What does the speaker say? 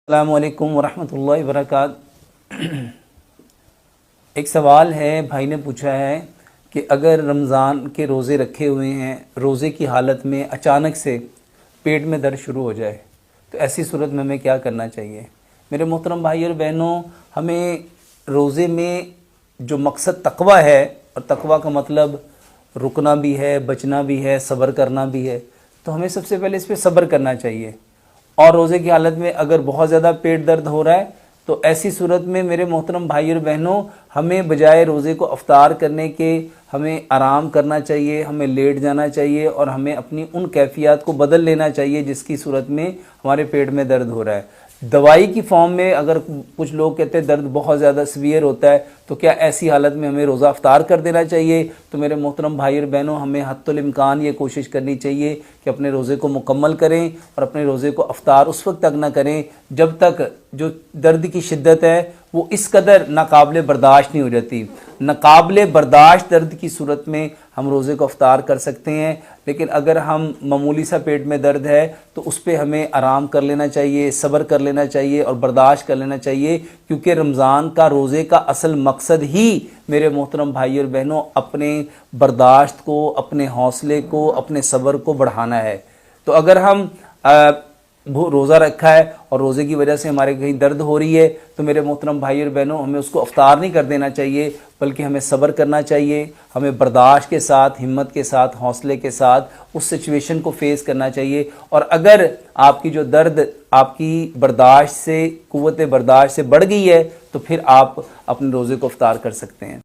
السلام علیکم ورحمۃ اللہ وبرکاتہ۔ ایک سوال ہے، بھائی نے پوچھا ہے کہ اگر رمضان کے روزے رکھے ہوئے ہیں، روزے کی حالت میں اچانک سے پیٹ میں درد شروع ہو جائے تو ایسی صورت میں ہمیں کیا کرنا چاہیے؟ میرے محترم بھائی اور بہنوں، ہمیں روزے میں جو مقصد تقویٰ ہے، اور تقویٰ کا مطلب رکنا بھی ہے، بچنا بھی ہے، صبر کرنا بھی ہے، تو ہمیں سب سے پہلے اس پہ صبر کرنا چاہیے۔ اور روزے کی حالت میں اگر بہت زیادہ پیٹ درد ہو رہا ہے تو ایسی صورت میں میرے محترم بھائی اور بہنوں، ہمیں بجائے روزے کو افطار کرنے کے ہمیں آرام کرنا چاہیے، ہمیں لیٹ جانا چاہیے، اور ہمیں اپنی ان کیفیات کو بدل لینا چاہیے جس کی صورت میں ہمارے پیٹ میں درد ہو رہا ہے۔ دوائی کی فارم میں اگر کچھ لوگ کہتے ہیں درد بہت زیادہ سیویئر ہوتا ہے تو کیا ایسی حالت میں ہمیں روزہ افطار کر دینا چاہیے؟ تو میرے محترم بھائی اور بہنوں، ہمیں حتی الامکان یہ کوشش کرنی چاہیے کہ اپنے روزے کو مکمل کریں، اور اپنے روزے کو افطار اس وقت تک نہ کریں جب تک جو درد کی شدت ہے وہ اس قدر ناقابل برداشت نہیں ہو جاتی۔ ناقابل برداشت درد کی صورت میں ہم روزے کو افطار کر سکتے ہیں، لیکن اگر ہم معمولی سا پیٹ میں درد ہے تو اس پہ ہمیں آرام کر لینا چاہیے، صبر کر لینا چاہیے اور برداشت کر لینا چاہیے، کیونکہ رمضان کا روزے کا اصل مقصد ہی میرے محترم بھائی اور بہنوں اپنے برداشت کو، اپنے حوصلے کو، اپنے صبر کو بڑھانا ہے۔ تو اگر ہم روزہ رکھا ہے اور روزے کی وجہ سے ہمارے کہیں درد ہو رہی ہے تو میرے محترم بھائی اور بہنوں، ہمیں اس کو افطار نہیں کر دینا چاہیے، بلکہ ہمیں صبر کرنا چاہیے، ہمیں برداشت کے ساتھ، ہمت کے ساتھ، حوصلے کے ساتھ اس سچویشن کو فیس کرنا چاہیے۔ اور اگر آپ کی جو درد آپ کی برداشت سے، قوت برداشت سے بڑھ گئی ہے تو پھر آپ اپنے روزے کو افطار کر سکتے ہیں۔